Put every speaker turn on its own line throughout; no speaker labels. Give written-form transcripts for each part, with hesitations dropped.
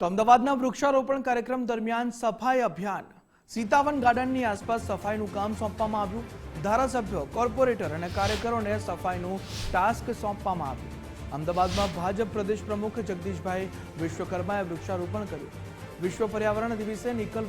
તો અમદાવાદના વૃક્ષારોપણ કાર્યક્રમ દરમિયાન સફાઈ અભિયાન સીતાવન ગાર્ડનની આસપાસ સફાઈનું કામ સોંપવામાં આવ્યું। ધારાસભ્યો, કોર્પોરેટર અને કાર્યકરોને સફાઈનું ટાસ્ક સોંપવામાં આવ્યું। અમદાવાદમાં ભાજપ પ્રદેશ પ્રમુખ જગદીશભાઈ વિશ્વકર્માએ વૃક્ષારોપણ કર્યું। વિશ્વ પર્યાવરણ દિવસે નિકોલ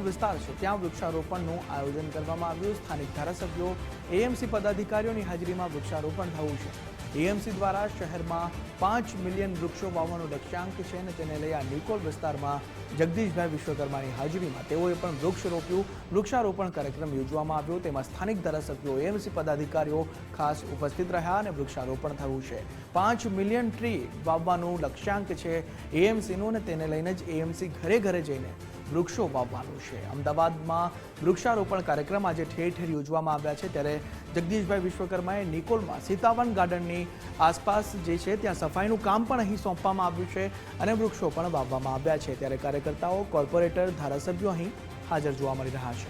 વિસ્તાર છે ત્યાં વૃક્ષારોપણનું આયોજન કરવામાં આવ્યું। સ્થાનિક ધારાસભ્યો, એએમસી પદાધિકારીઓની હાજરીમાં વૃક્ષારોપણ થયું છે। એએમસી દ્વારા શહેરમાં 5 મિલિયન વૃક્ષો વાવવાનું લક્ષ્યાંક છે અને તેને લઈ આ નિકોલ વિસ્તારમાં જગદીશભાઈ વિશ્વકર્માની હાજરીમાં તેઓએ પણ વૃક્ષ રોપ્યું। વૃક્ષારોપણ કાર્યક્રમ યોજવામાં આવ્યો, તેમાં સ્થાનિક ધારાસભ્યો, એએમસી પદાધિકારીઓ ખાસ ઉપસ્થિત રહ્યા અને વૃક્ષારોપણ થયું છે। 5 મિલિયન ટ્રી વાવવાનું લક્ષ્યાંક છે એએમસીનું અને તેને લઈને જ એએમસી ઘરે ઘરે જઈને વૃક્ષો વાવવાનું છે। અમદાવાદમાં વૃક્ષારોપણ કાર્યક્રમ આજે ઠેર ઠેર યોજવામાં આવ્યા છે, ત્યારે જગદીશભાઈ વિશ્વકર્માએ નિકોલમાં સીતાવન ગાર્ડનની આસપાસ જે છે ત્યાં સફાઈનું કામ પણ અહીં સોંપવામાં આવ્યું છે અને વૃક્ષો પણ વાવવામાં આવ્યા છે। ત્યારે કાર્યકર્તાઓ, કોર્પોરેટર, ધારાસભ્યો અહીં હાજર જોવા મળી રહ્યા છે।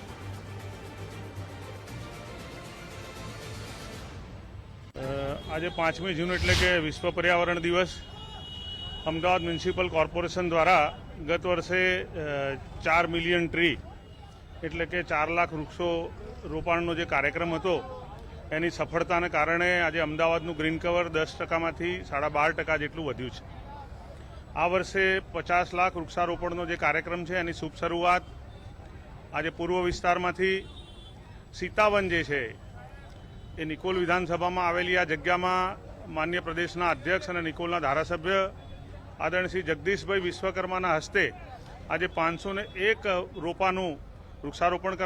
આજે 5મી જૂન એટલે કે વિશ્વ પર્યાવરણ દિવસ અમદાવાદ મ્યુનિસિપલ કોર્પોરેશન દ્વારા ગત વર્ષે 4 મિલિયન ટ્રી એટલે કે 4 લાખ વૃક્ષો રોપાણનો જે કાર્યક્રમ હતો એની સફળતાને કારણે આજે અમદાવાદનું ગ્રીન કવર 10%માંથી 12.5% જેટલું વધ્યું છે। આ વર્ષે 50 લાખ વૃક્ષારોપણનો જે કાર્યક્રમ છે એની શુભ શરૂઆત આજે પૂર્વ વિસ્તારમાંથી સીતાવન જે છે એ નિકોલ વિધાનસભામાં આવેલી આ જગ્યામાં માન્ય પ્રદેશના અધ્યક્ષ અને નિકોલના ધારાસભ્ય આદરણીય શ્રી જગદીશભાઈ વિશ્વકર્માના હસ્તે આજે 501 રોપાનું વૃક્ષારોપણ